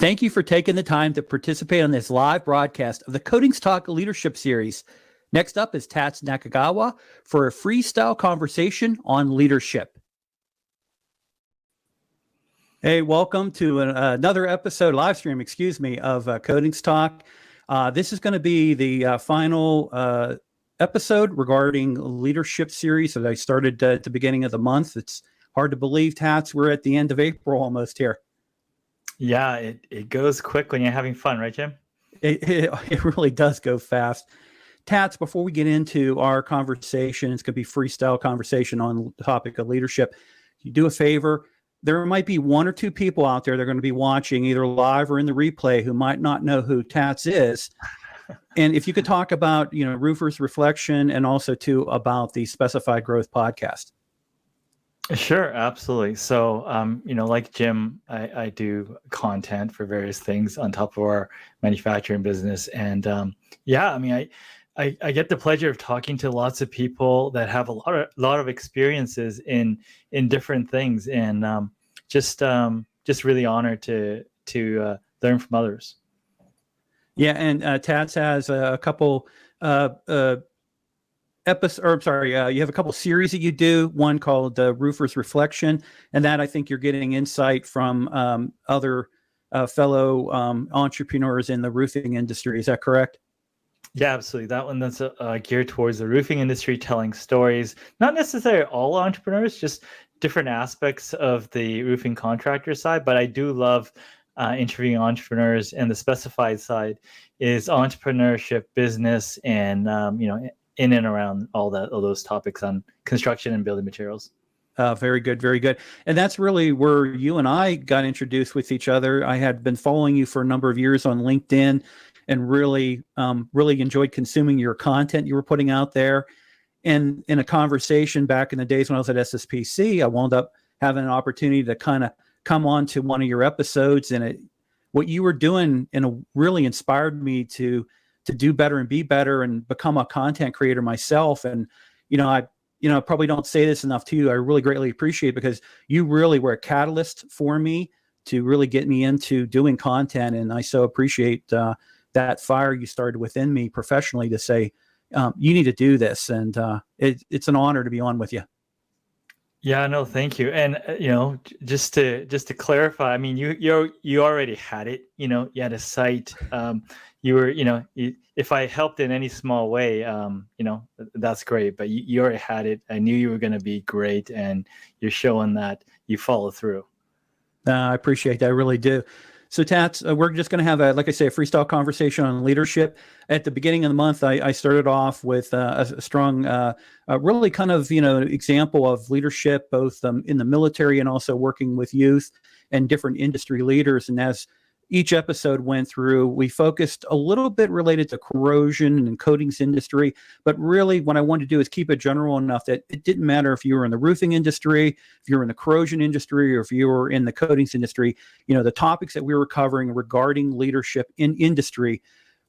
Thank you for taking the time to participate on this live broadcast of the Coatings Talk Leadership Series. Next up is Tats Nakagawa for a freestyle conversation on leadership. Hey, welcome to another episode, live stream, of Coatings Talk. This is going to be the final episode regarding leadership series that I started at the beginning of the month. It's hard to believe, Tats, we're at the end of April almost here. Yeah, it goes quick when you're having fun, right, Jim? It really does go fast. Tats, before we get into our conversation, it's going to be freestyle conversation on the topic of leadership. You do a favor. There might be one or two people out there that are going to be watching either live or in the replay who might not know who Tats is. And if you could talk about, Roofer's Reflection and also too about the Specified Growth podcast. Sure, absolutely. So, like Jim, I do content for various things on top of our manufacturing business. And I get the pleasure of talking to lots of people that have a lot of experiences in different things, and just really honored to learn from others. Yeah, and Tats has a couple you have a couple series that you do, one called Roofer's Reflection, and that I think you're getting insight from other fellow entrepreneurs in the roofing industry. Is that correct? Yeah, absolutely. That one that's geared towards the roofing industry, telling stories, not necessarily all entrepreneurs, just different aspects of the roofing contractor side. But I do love interviewing entrepreneurs, and the specified side is entrepreneurship, business, and in and around all those topics on construction and building materials. Very good, very good. And that's really where you and I got introduced with each other. I had been following you for a number of years on LinkedIn and really enjoyed consuming your content you were putting out there. And in a conversation back in the days when I was at SSPC, I wound up having an opportunity to kind of come on to one of your episodes, and what you were doing really inspired me to do better and be better and become a content creator myself. And, I probably don't say this enough to you. I really greatly appreciate it because you really were a catalyst for me to really get me into doing content. And I so appreciate that fire you started within me professionally to say, you need to do this. And it's an honor to be on with you. Yeah, no, thank you. And just to clarify, I mean, you already had it. You had a site. You were, if I helped in any small way, that's great. But you already had it. I knew you were going to be great, and you're showing that you follow through. I appreciate that. I really do. So Tats, we're just going to have a freestyle conversation on leadership. At the beginning of the month, I started off with a strong, really kind of, example of leadership, both in the military and also working with youth and different industry leaders. And as each episode went through, we focused a little bit related to corrosion and coatings industry, but really what I wanted to do is keep it general enough that it didn't matter if you were in the roofing industry, if you were in the corrosion industry, or if you were in the coatings industry. The topics that we were covering regarding leadership in industry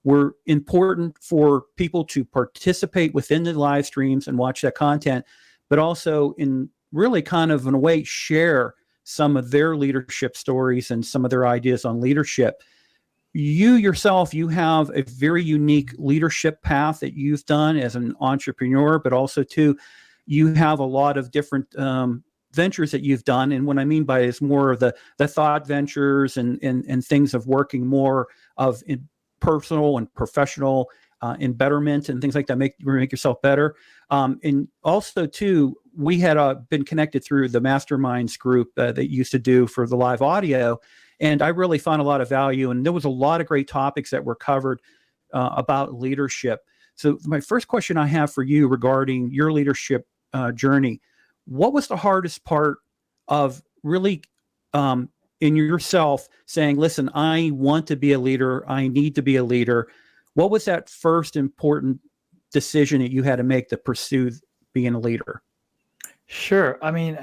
were important for people to participate within the live streams and watch that content, but also in really kind of in a way share some of their leadership stories and some of their ideas on leadership. You yourself, you have a very unique leadership path that you've done as an entrepreneur, but also too, you have a lot of different ventures that you've done. And what I mean by it is more of the thought ventures and things of working more of in personal and professional in betterment and things like that, make yourself better. And also too, we had been connected through the Masterminds group that you used to do for the live audio. And I really found a lot of value. And there was a lot of great topics that were covered about leadership. So my first question I have for you regarding your leadership journey, what was the hardest part of really in yourself saying, listen, I want to be a leader, I need to be a leader? What was that first important decision that you had to make to pursue being a leader? Sure. I mean,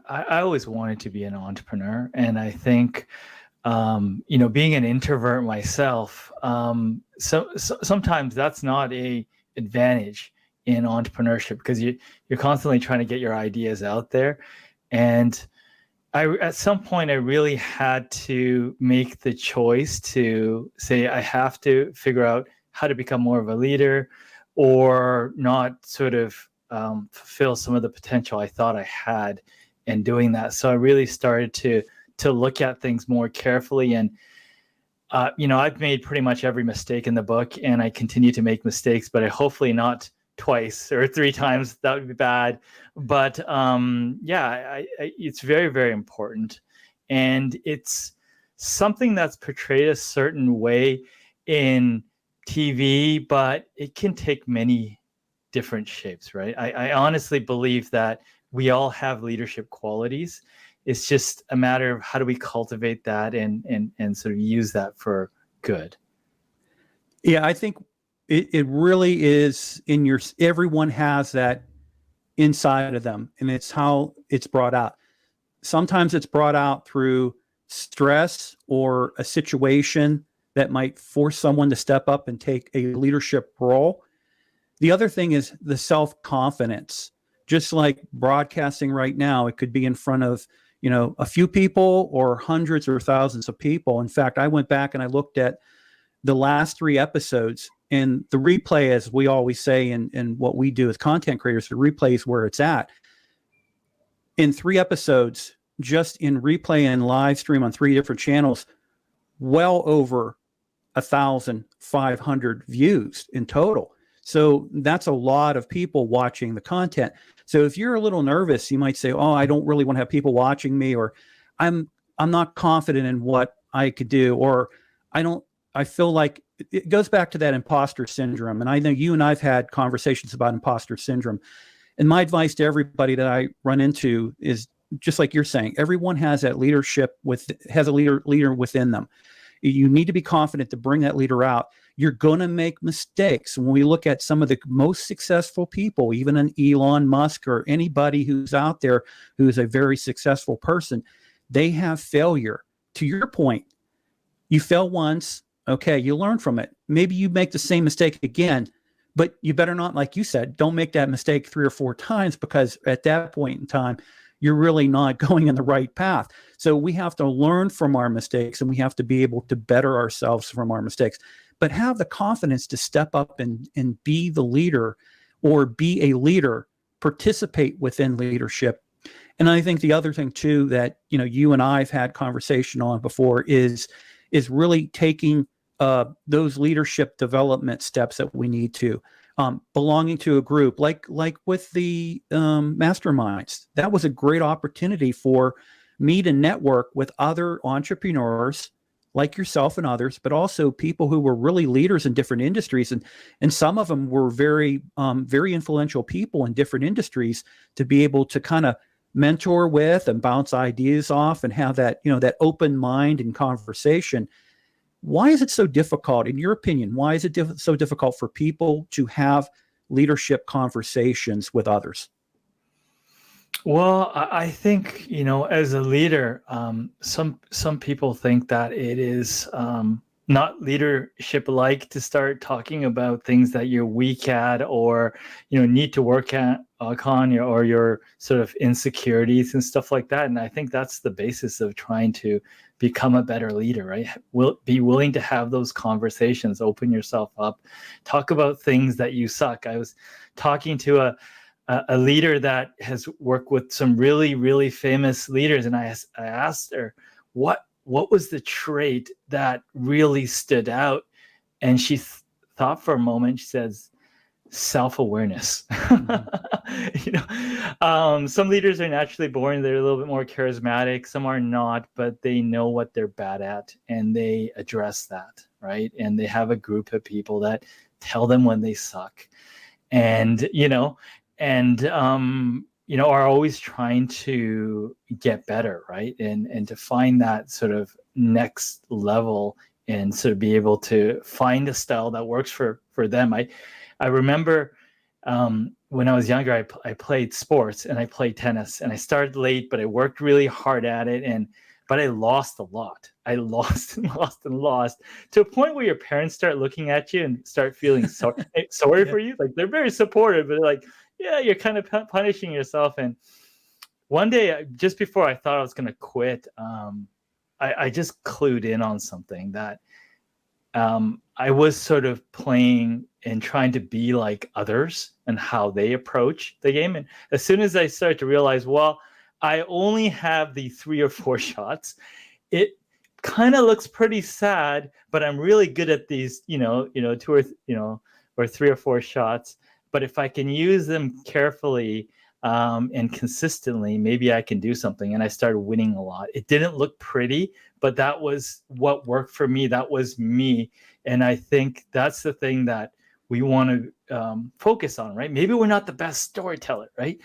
I always wanted to be an entrepreneur, and I think, being an introvert myself, so sometimes that's not a advantage in entrepreneurship because you're constantly trying to get your ideas out there, and at some point I really had to make the choice to say I have to figure out how to become more of a leader, or not sort of fulfill some of the potential I thought I had in doing that. So I really started to look at things more carefully. And I've made pretty much every mistake in the book, and I continue to make mistakes, but I hopefully not twice or three times. That would be bad. But it's very, very important. And it's something that's portrayed a certain way in TV, but it can take many different shapes, right? I honestly believe that we all have leadership qualities. It's just a matter of how do we cultivate that and sort of use that for good. Yeah, I think it really is everyone has that inside of them, and it's how it's brought out. Sometimes it's brought out through stress or a situation that might force someone to step up and take a leadership role. The other thing is the self-confidence. Just like broadcasting right now, it could be in front of, a few people or hundreds or thousands of people. In fact, I went back and I looked at the last 3 episodes, and the replay, as we always say in what we do as content creators, the replay is where it's at. In 3 episodes, just in replay and live stream on 3 different channels, well over 1,500 views in total. So that's a lot of people watching the content. So if you're a little nervous, you might say, "Oh, I don't really want to have people watching me," or I'm not confident in what I could do, or I feel like it goes back to that imposter syndrome. And I know you and I've had conversations about imposter syndrome. And my advice to everybody that I run into is just like you're saying, everyone has that has a leader within them. You need to be confident to bring that leader out. You're going to make mistakes. When we look at some of the most successful people, even an Elon Musk or anybody who's out there who's a very successful person, they have failure. To your point, you fail once, okay, you learn from it. Maybe you make the same mistake again, but you better not, like you said, don't make that mistake 3 or 4 times, because at that point in time, you're really not going in the right path. So we have to learn from our mistakes, and we have to be able to better ourselves from our mistakes, but have the confidence to step up and be the leader, or be a leader, participate within leadership. And I think the other thing too that, you and I've had conversation on before is really taking those leadership development steps that we need to. Belonging to a group like with the masterminds. That was a great opportunity for me to network with other entrepreneurs like yourself and others, but also people who were really leaders in different industries. And some of them were very, very influential people in different industries, to be able to kind of mentor with and bounce ideas off and have that, that open mind and conversation. Why is it so difficult, in your opinion? Why is it so difficult for people to have leadership conversations with others? Well, I think, as a leader, some people think that it is not leadership-like to start talking about things that you're weak at, or need to work on, or your sort of insecurities and stuff like that. And I think that's the basis of trying to become a better leader, right? Be willing to have those conversations, open yourself up, talk about things that you suck. I was talking to a leader that has worked with some really, really famous leaders, and I asked her, what was the trait that really stood out? And she thought for a moment. She says, self-awareness. Some leaders are naturally born, they're a little bit more charismatic, some are not, but they know what they're bad at, and they address that, right? And they have a group of people that tell them when they suck, and are always trying to get better, right? And to find that sort of next level, and sort of be able to find a style that works for them. I remember when I was younger, I played sports, and I played tennis, and I started late, but I worked really hard at it. But I lost a lot. I lost and lost and lost, to a point where your parents start looking at you and start feeling sorry Yeah. for you. Like, they're very supportive, but they're like, yeah, you're kind of punishing yourself. And one day, just before I thought I was going to quit, I just clued in on something that I was sort of playing and trying to be like others and how they approach the game. And as soon as I started to realize, well, I only have the 3 or 4 shots, it kind of looks pretty sad, but I'm really good at these, 2 or 3 or 4 shots. But if I can use them carefully and consistently, maybe I can do something. And I started winning a lot. It didn't look pretty, but that was what worked for me. That was me. And I think that's the thing that we want to focus on, right? Maybe we're not the best storyteller, right?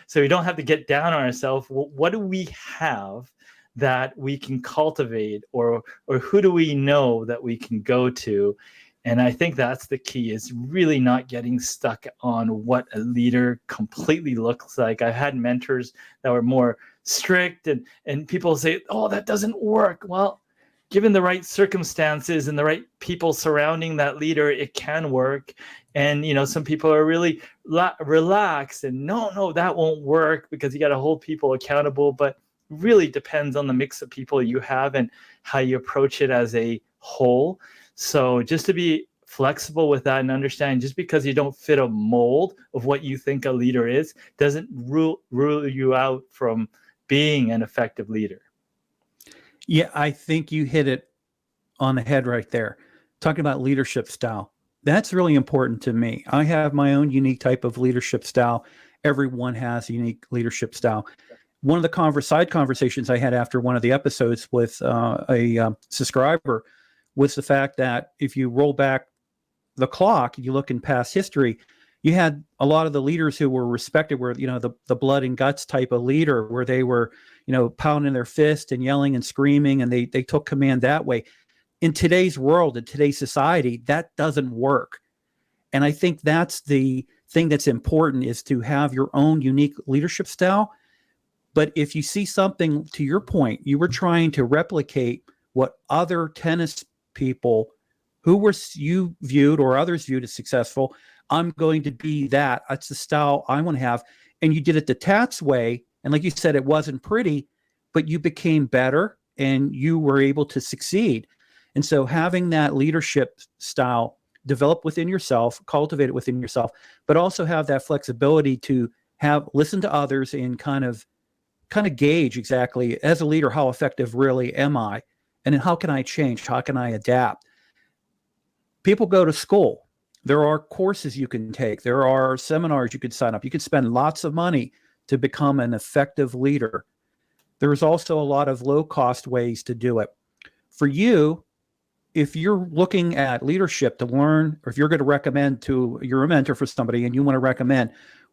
So we don't have to get down on ourselves. Well, what do we have that we can cultivate, or who do we know that we can go to? And I think that's the key, is really not getting stuck on what a leader completely looks like. I've had mentors that were more strict, and people say, oh, that doesn't work. Well, given the right circumstances and the right people surrounding that leader, it can work. And, some people are really relaxed and no, that won't work, because you got to hold people accountable. But really depends on the mix of people you have and how you approach it as a whole. So just to be flexible with that and understand, just because you don't fit a mold of what you think a leader is, doesn't rule you out from being an effective leader. Yeah, I think you hit it on the head right there. Talking about leadership style. That's really important to me. I have my own unique type of leadership style. Everyone has a unique leadership style. One of the side conversations I had after one of the episodes with a subscriber was the fact that if you roll back the clock, you look in past history, you had a lot of the leaders who were respected were, the blood and guts type of leader, where they were, pounding their fist and yelling and screaming, and they took command that way. In today's world, in today's society, that doesn't work. And I think that's the thing that's important, is to have your own unique leadership style. But if you see something, to your point, you were trying to replicate what other tennis people who were you viewed or others viewed as successful. I'm going to be that. That's the style I want to have. And you did it the Tats way. And like you said, it wasn't pretty, but you became better and you were able to succeed. And so having that leadership style develop within yourself, cultivate it within yourself, but also have that flexibility to listen to others and kind of gauge exactly, as a leader, how effective really am I? And then how can I change? How can I adapt? People go to school. There are courses you can take. There are seminars you could sign up. You could spend lots of money to become an effective leader. There's also a lot of low-cost ways to do it. For you, if you're looking at leadership to learn, or if you're going to recommend you're a mentor for somebody and you want to recommend,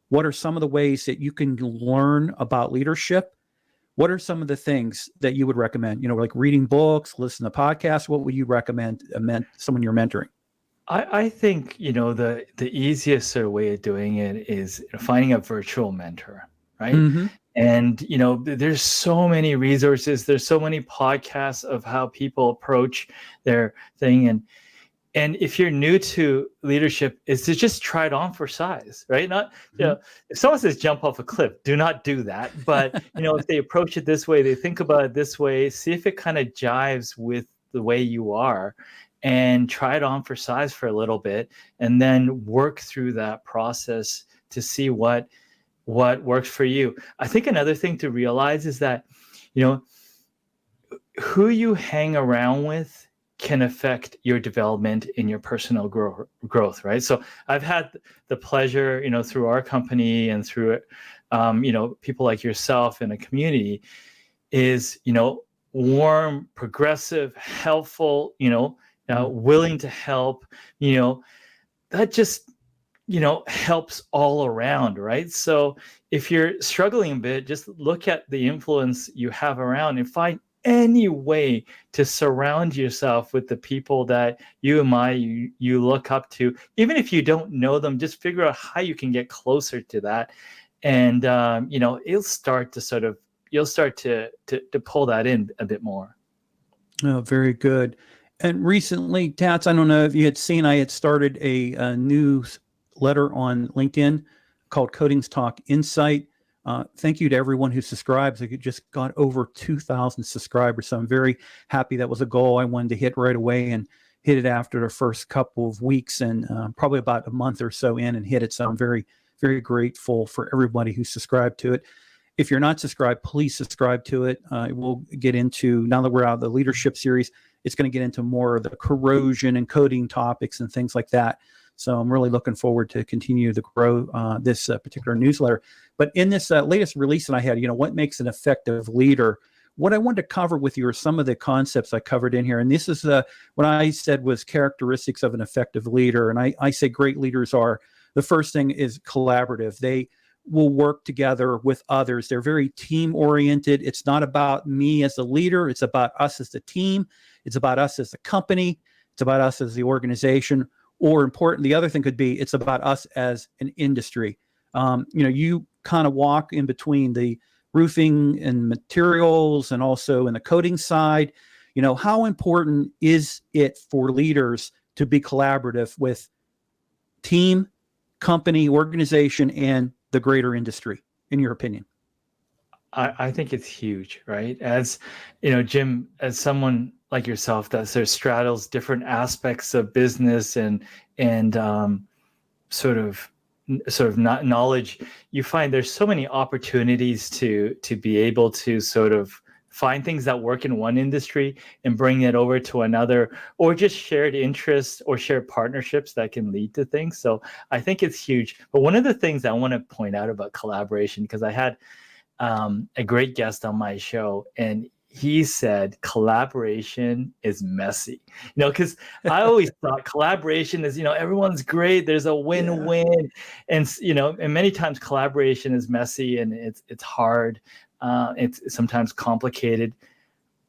what are some of the ways that you can learn about leadership? What are some of the things that you would recommend? Like reading books, listen to podcasts. What would you recommend someone you're mentoring? I think, the easiest sort of way of doing it is finding a virtual mentor, right? Mm-hmm. And, there's so many resources. There's so many podcasts of how people approach their thing. And if you're new to leadership, is to just try it on for size, right? Not, if someone says jump off a cliff, do not do that. But, if they approach it this way, they think about it this way, see if it kind of jives with the way you are, and try it on for size for a little bit, and then work through that process to see what works for you. I think another thing to realize is that, who you hang around with can affect your development in your personal growth, right? So I've had the pleasure, through our company and through, people like yourself in a community, is, warm, progressive, helpful, willing to help, that just, helps all around, right? So if you're struggling a bit, just look at the influence you have around and find any way to surround yourself with the people that you look up to. Even if you don't know them, just figure out how you can get closer to that. And, you'll start to pull that in a bit more. Oh, very good. And recently, Tats, I don't know if you had seen, I had started a newsletter on LinkedIn called Codings Talk Insight. Thank you to everyone who subscribes. I just got over 2,000 subscribers, so I'm very happy. That was a goal I wanted to hit right away, and hit it after the first couple of weeks, and probably about a month or so in, and hit it. So I'm very, very grateful for everybody who subscribed to it. If you're not subscribed, please subscribe to it. We'll get into, now that we're out of the leadership series, it's going to get into more of the corrosion and coding topics and things like that. So I'm really looking forward to continue to grow this particular newsletter. But in this latest release that I had, what makes an effective leader? What I wanted to cover with you are some of the concepts I covered in here. And this is what I said was characteristics of an effective leader. And I say great leaders are, the first thing is collaborative. They will work together with others. They're very team oriented. It's not about me as a leader. It's about us as the team. It's about us as a company. It's about us as the organization. Or important, the other thing could be, it's about us as an industry. You kind of walk in between the roofing and materials and also in the coating side. How important is it for leaders to be collaborative with team, company, organization, and the greater industry, in your opinion? I think it's huge, right? As Jim, as someone like yourself that sort of straddles different aspects of business and sort of not knowledge, you find there's so many opportunities to be able to sort of find things that work in one industry and bring it over to another, or just shared interests or shared partnerships that can lead to things. So I think it's huge. But one of the things I want to point out about collaboration, because I had a great guest on my show, and he said collaboration is messy. Because I always thought collaboration is, everyone's great, there's a win-win. And and many times collaboration is messy, and it's hard, it's sometimes complicated.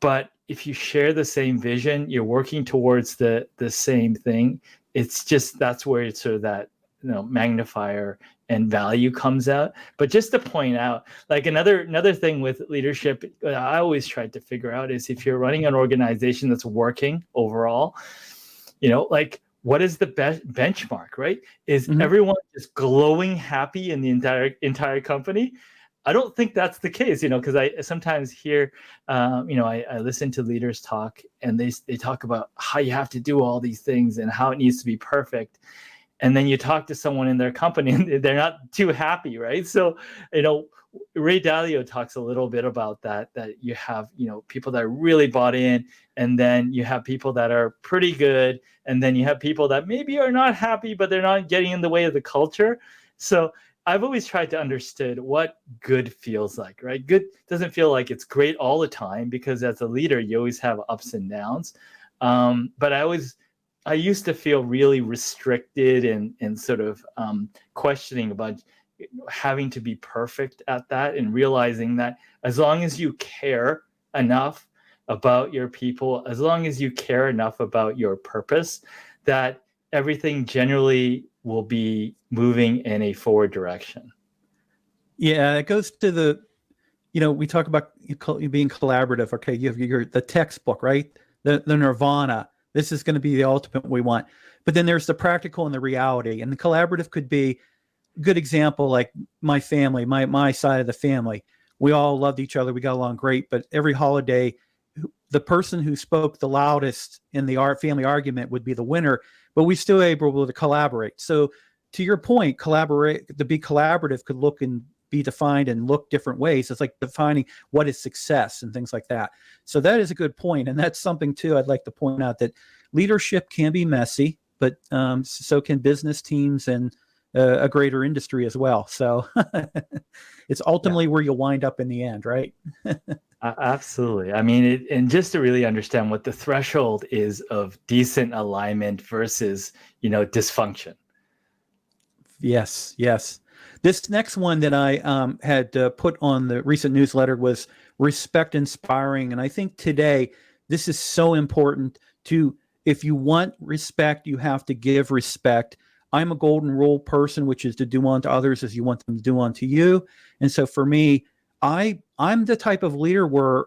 But if you share the same vision, you're working towards the same thing. It's just, that's where it's sort of that magnifier and value comes out. But just to point out, like another thing with leadership, I always tried to figure out is, if you're running an organization that's working overall, like, what is the best benchmark, right? Is everyone just glowing happy in the entire company? I don't think that's the case, because I sometimes hear, I listen to leaders talk, and they talk about how you have to do all these things and how it needs to be perfect. And then you talk to someone in their company and they're not too happy, right? So, Ray Dalio talks a little bit about that you have, people that are really bought in, and then you have people that are pretty good, and then you have people that maybe are not happy, but they're not getting in the way of the culture. So I've always tried to understand what good feels like, right? Good doesn't feel like it's great all the time, because as a leader, you always have ups and downs. But I used to feel really restricted and sort of questioning about having to be perfect at that, and realizing that as long as you care enough about your people, as long as you care enough about your purpose, that everything generally will be moving in a forward direction. Yeah, it goes to the, we talk about being collaborative. Okay, you have the textbook, right? The nirvana. This is going to be the ultimate we want. But then there's the practical and the reality. And the collaborative could be a good example, like my family, my side of the family. We all loved each other. We got along great. But every holiday, the person who spoke the loudest in the family argument would be the winner. But we still able to collaborate. So to your point, to be collaborative could look and be defined and look different ways. It's like defining what is success and things like that. So that is a good point. And that's something too, I'd like to point out, that leadership can be messy, but so can business teams and a greater industry as well. So it's ultimately where you'll wind up in the end, right? Absolutely. I mean, and just to really understand what the threshold is of decent alignment versus, dysfunction. Yes. This next one that I had put on the recent newsletter was respect inspiring. And I think today, this is so important if you want respect, you have to give respect. I'm a golden rule person, which is to do unto others as you want them to do unto you. And so for me, I'm the type of leader where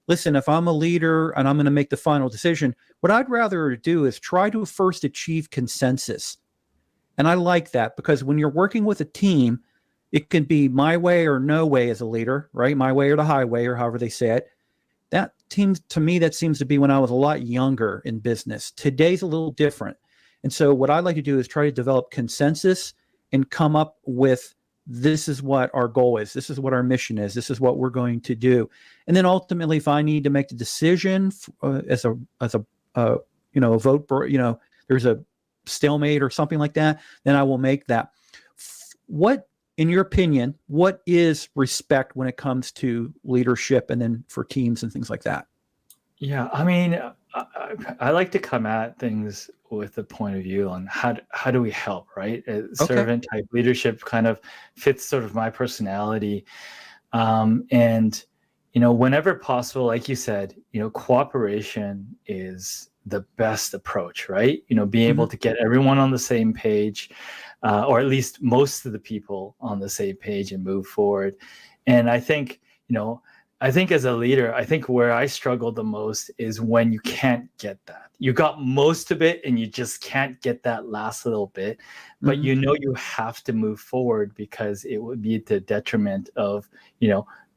listen, if I'm a leader and I'm going to make the final decision, what I'd rather do is try to first achieve consensus. And I like that, because when you're working with a team, it can be my way or no way as a leader, right? My way or the highway, or however they say it. That seems to me, that seems to be when I was a lot younger in business. Today's a little different. And so what I like to do is try to develop consensus and come up with, this is what our goal is. This is what our mission is. This is what we're going to do. And then ultimately, if I need to make the decision as a a vote, there's a stalemate or something like that, then I will make that. What, in your opinion, what is respect when it comes to leadership and then for teams and things like that? Yeah, I mean, I like to come at things with a point of view on how do we help, right? Servant type leadership kind of fits sort of my personality, and whenever possible, like you said, cooperation is the best approach, right? Being able to get everyone on the same page, or at least most of the people on the same page and move forward. And I think as a leader, I think where I struggle the most is when you can't get that. You got most of it and you just can't get that last little bit, but you have to move forward because it would be to detriment of,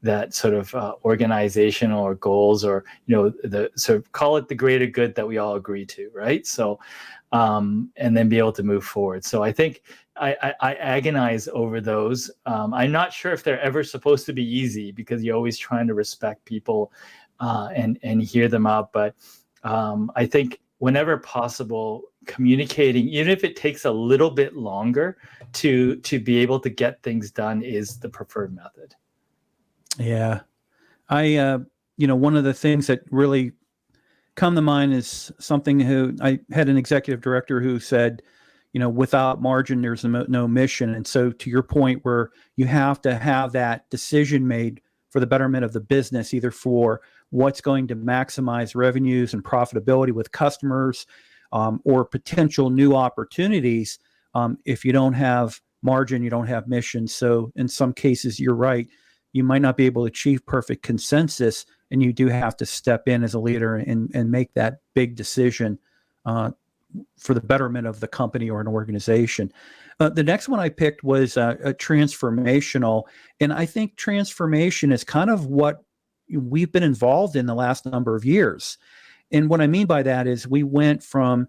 that sort of organizational or goals, or, the sort of, call it the greater good that we all agree to, right? So, and then be able to move forward. So I think I agonize over those. I'm not sure if they're ever supposed to be easy, because you're always trying to respect people and hear them out. But I think whenever possible, communicating, even if it takes a little bit longer to be able to get things done, is the preferred method. Yeah. One of the things that really come to mind is something I had an executive director who said, without margin, there's no mission. And so to your point, where you have to have that decision made for the betterment of the business, either for what's going to maximize revenues and profitability with customers, or potential new opportunities. If you don't have margin, you don't have mission. So in some cases, you're right. You might not be able to achieve perfect consensus, and you do have to step in as a leader and make that big decision for the betterment of the company or an organization. The next one I picked was a transformational, and I think transformation is kind of what we've been involved in the last number of years. And what I mean by that is we went from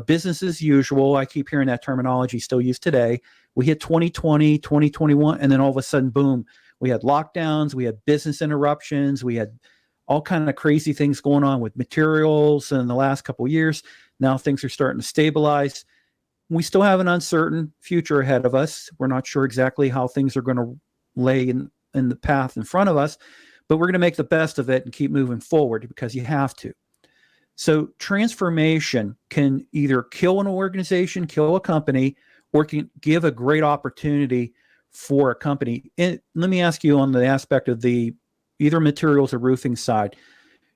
business as usual. I keep hearing that terminology still used today. We hit 2020, 2021, and then all of a sudden, boom, we had lockdowns, we had business interruptions, we had all kind of crazy things going on with materials in the last couple of years. Now things are starting to stabilize. We still have an uncertain future ahead of us. We're not sure exactly how things are going to lay in the path in front of us, but we're going to make the best of it and keep moving forward, because you have to. So transformation can either kill an organization, kill a company, or can give a great opportunity for a company. And let me ask you, on the aspect of the either materials or roofing side,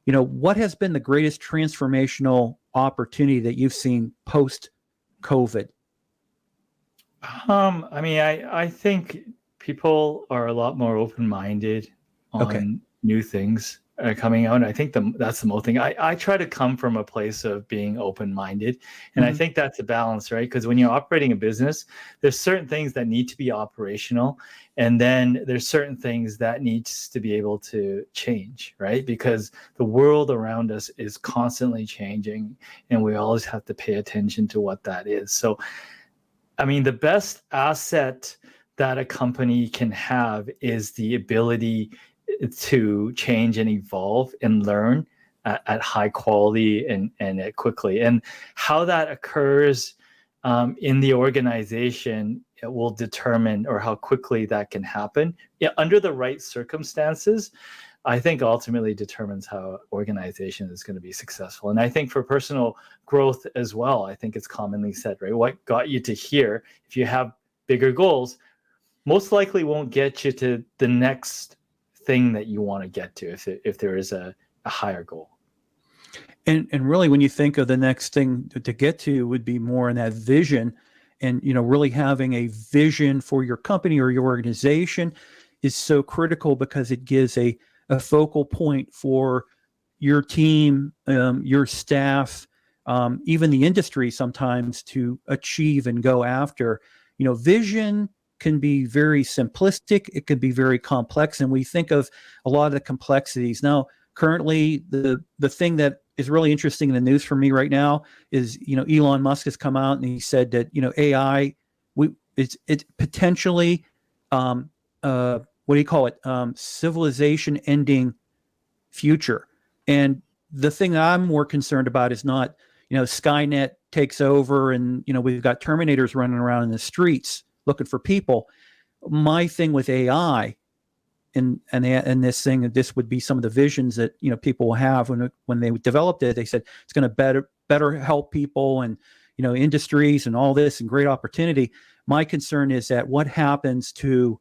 what has been the greatest transformational opportunity that you've seen post COVID? I think people are a lot more open-minded on new things coming out. And I think that's the most thing. I try to come from a place of being open-minded. And I think that's a balance, right? Because when you're operating a business, there's certain things that need to be operational. And then there's certain things that needs to be able to change, right? Because the world around us is constantly changing, and we always have to pay attention to what that is. So, the best asset that a company can have is the ability to change and evolve and learn at high quality and quickly. And how that occurs in the organization, it will determine, or how quickly that can happen. Yeah, under the right circumstances, I think ultimately determines how organization is going to be successful. And I think for personal growth as well, I think it's commonly said, right? What got you to here, if you have bigger goals, most likely won't get you to the next thing that you want to get to if there is a higher goal. And really, when you think of the next thing to get to, would be more in that vision, and really having a vision for your company or your organization is so critical, because it gives a focal point for your team, your staff, even the industry sometimes, to achieve and go after. Vision can be very simplistic. It can be very complex. And we think of a lot of the complexities. Now, currently, the thing that is really interesting in the news for me right now is, Elon Musk has come out and he said that, AI, it's potentially, what do you call it? Civilization ending future. And the thing that I'm more concerned about is not, Skynet takes over and, we've got Terminators running around in the streets looking for people. My thing with AI and this would be some of the visions that, people will have when they developed it. They said it's going to better help people and, industries and all this and great opportunity. My concern is that what happens to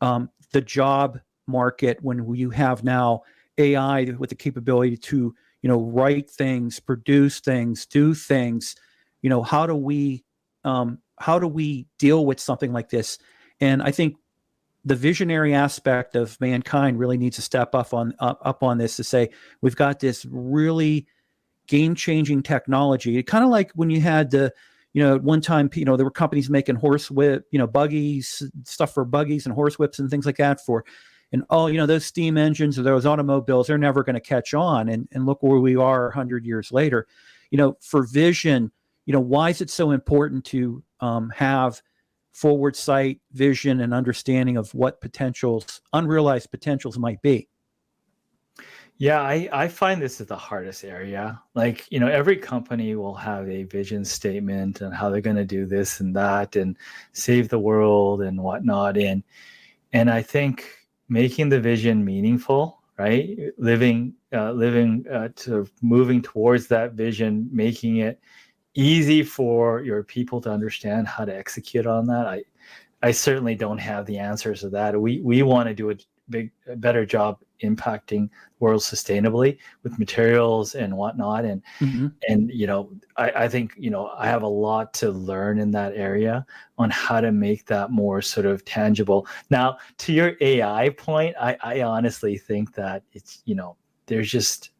the job market when you have now AI with the capability to, write things, produce things, do things. How do we deal with something like this? And I think the visionary aspect of mankind really needs to step up on this to say we've got this really game-changing technology. Kind of like when you had at one time, there were companies making buggies, stuff for buggies and horse whips and things like that those steam engines or those automobiles, they're never going to catch on. And look where we are 100 years later. For vision, why is it so important to have forward sight, vision, and understanding of what unrealized potentials might be? Yeah, I find this is the hardest area. Like, every company will have a vision statement and how they're going to do this and that and save the world and whatnot. And I think making the vision meaningful, right? Living to moving towards that vision, making it easy for your people to understand how to execute on that. I certainly don't have the answers to that. We want to do a better job impacting the world sustainably with materials and whatnot. And I think I have a lot to learn in that area on how to make that more sort of tangible. Now, to your AI point, I honestly think that it's there's just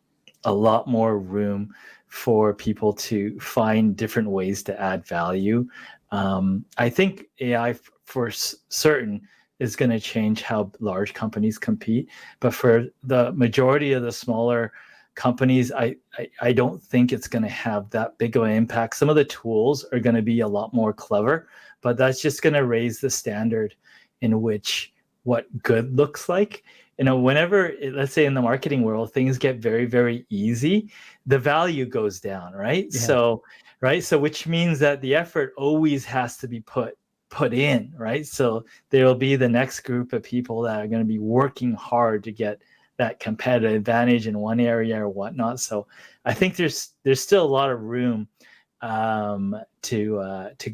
a lot more room for people to find different ways to add value. I think AI for certain is going to change how large companies compete. But for the majority of the smaller companies, I don't think it's going to have that big of an impact. Some of the tools are going to be a lot more clever, but that's just going to raise the standard in which what good looks like. Whenever, let's say in the marketing world, things get very, very easy, the value goes down, right? Yeah. So which means that the effort always has to be put in, right? So there'll be the next group of people that are going to be working hard to get that competitive advantage in one area or whatnot. So I think there's still a lot of room to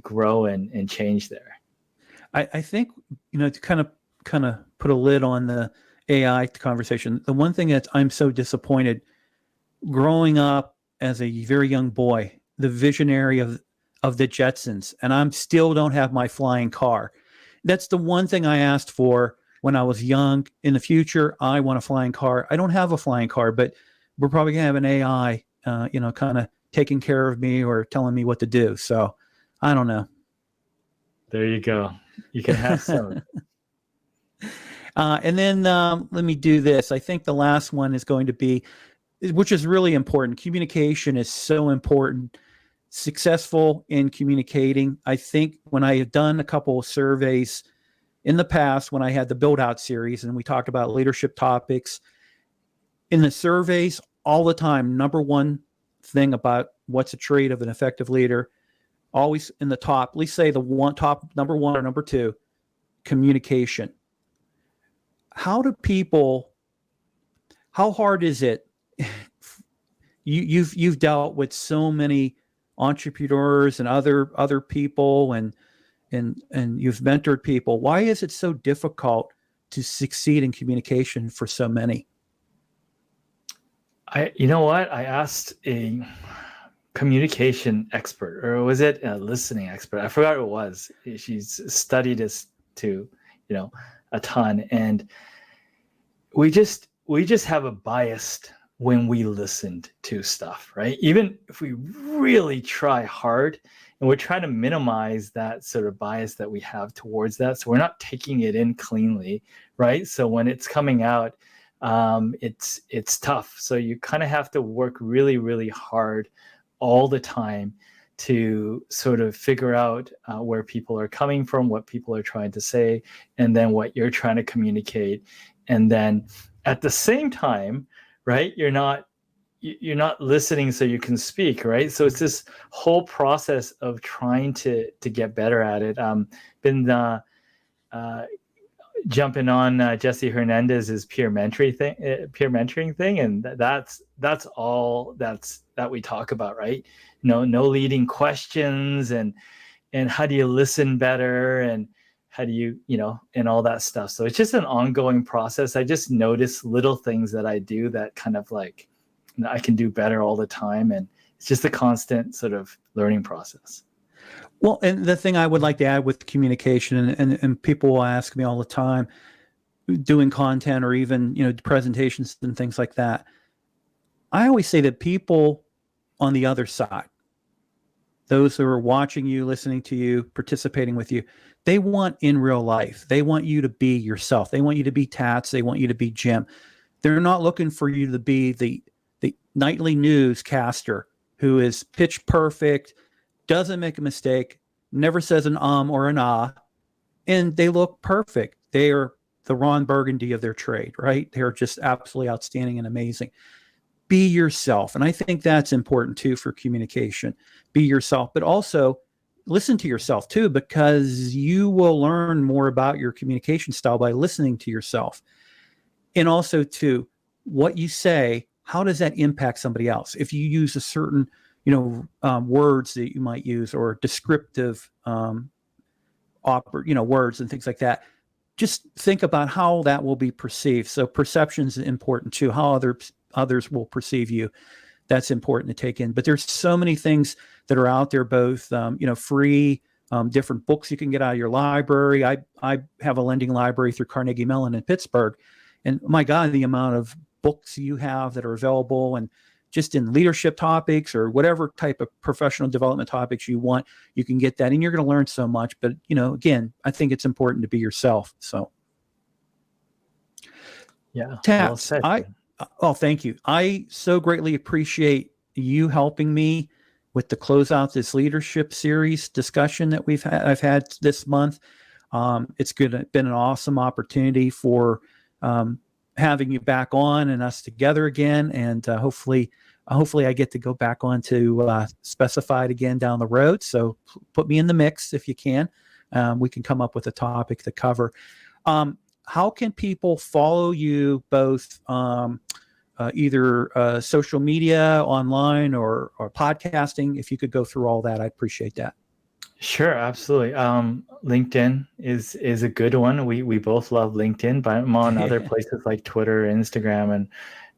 grow and change there. I think to kind of put a lid on the AI conversation. The one thing that I'm so disappointed growing up as a very young boy, the visionary of the Jetsons, and I'm still don't have my flying car. That's the one thing I asked for when I was young. In the future, I want a flying car. I don't have a flying car, but we're probably gonna have an AI, kind of taking care of me or telling me what to do. So I don't know. There you go. You can have some. And then let me do this. I think the last one is going to be, which is really important. Communication is so important. Successful in communicating. I think when I have done a couple of surveys in the past, when I had the build out series and we talked about leadership topics in the surveys all the time, number one thing about what's a trait of an effective leader, always in the top, at least say the number one or number two, communication. How hard is it? You've dealt with so many entrepreneurs and other people and you've mentored people. Why is it so difficult to succeed in communication for so many? You know what? I asked a communication expert, or was it a listening expert? I forgot who it was. She's studied this to, a ton. And we just have a biased when we listened to stuff, right? Even if we really try hard and we're trying to minimize that sort of bias that we have towards that. So we're not taking it in cleanly, right? So when it's coming out, it's tough. So you kind of have to work really, really hard all the time to sort of figure out where people are coming from, what people are trying to say, and then what you're trying to communicate. And then at the same time, right, you're not listening so you can speak, right? So it's this whole process of trying to get better at it. Been jumping on Jesse Hernandez's peer mentoring thing, and that's all that we talk about, right? No leading questions, and how do you listen better, and how do you and all that stuff. So it's just an ongoing process. I just notice little things that I do that kind of like I can do better all the time, and it's just a constant sort of learning process. Well, and the thing I would like to add with communication, and people will ask me all the time, doing content or even presentations and things like that, I always say that people on the other side, those who are watching you, listening to you, participating with you, they want in real life. They want you to be yourself. They want you to be Tats. They want you to be Jim. They're not looking for you to be the nightly newscaster who is pitch perfect, doesn't make a mistake, never says an or an ah, and they look perfect. They are the Ron Burgundy of their trade, right? They're just absolutely outstanding and amazing. Be yourself. And I think that's important too for communication. Be yourself, but also listen to yourself too, because you will learn more about your communication style by listening to yourself. And also too, what you say, how does that impact somebody else? If you use a certain words that you might use, or descriptive words and things like that, just think about how that will be perceived. So perception is important too, how others will perceive you. That's important to take in. But there's so many things that are out there, both free, different books you can get out of your library. I have a lending library through Carnegie Mellon in Pittsburgh, and my God, the amount of books you have that are available, and just in leadership topics or whatever type of professional development topics you want, you can get that, and you're going to learn so much. But again, I think it's important to be yourself. So yeah, Tats, thank you. I so greatly appreciate you helping me with the closeout this leadership series discussion that I've had this month. It's been an awesome opportunity for having you back on and us together again, and hopefully I get to go back on to Specified again down the road. So put me in the mix if you can. We can come up with a topic to cover. How can people follow you both either social media, online, or podcasting? If you could go through all that, I'd appreciate that. Sure, absolutely. LinkedIn is a good one. We both love LinkedIn, but I'm on other places like Twitter, Instagram, and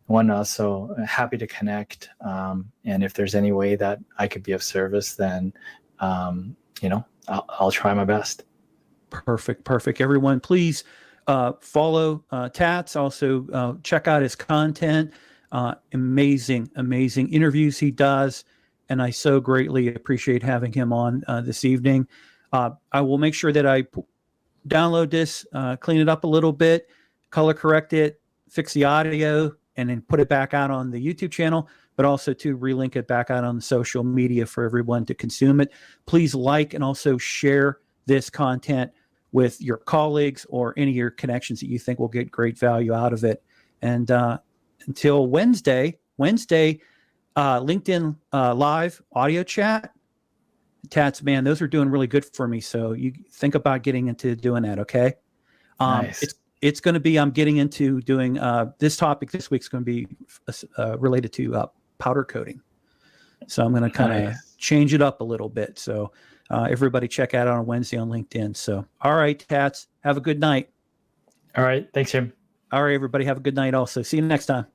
whatnot. So happy to connect. And if there's any way that I could be of service, then I'll try my best. Perfect. Everyone, please follow Tats. Also check out his content. Amazing interviews he does. And I so greatly appreciate having him on this evening. I will make sure that I download this, clean it up a little bit, color correct it, fix the audio, and then put it back out on the YouTube channel, but also to relink it back out on the social media for everyone to consume it. Please like and also share this content with your colleagues or any of your connections that you think will get great value out of it. And until Wednesday, LinkedIn live audio chat. Tats, man, those are doing really good for me. So you think about getting into doing that, okay? Nice. It's going to be, I'm getting into doing this topic this week's going to be related to powder coating. So I'm going to kind of change it up a little bit. So everybody check out on Wednesday on LinkedIn. So, all right, Tats, have a good night. All right. Thanks, Jim. All right, everybody, have a good night also. See you next time.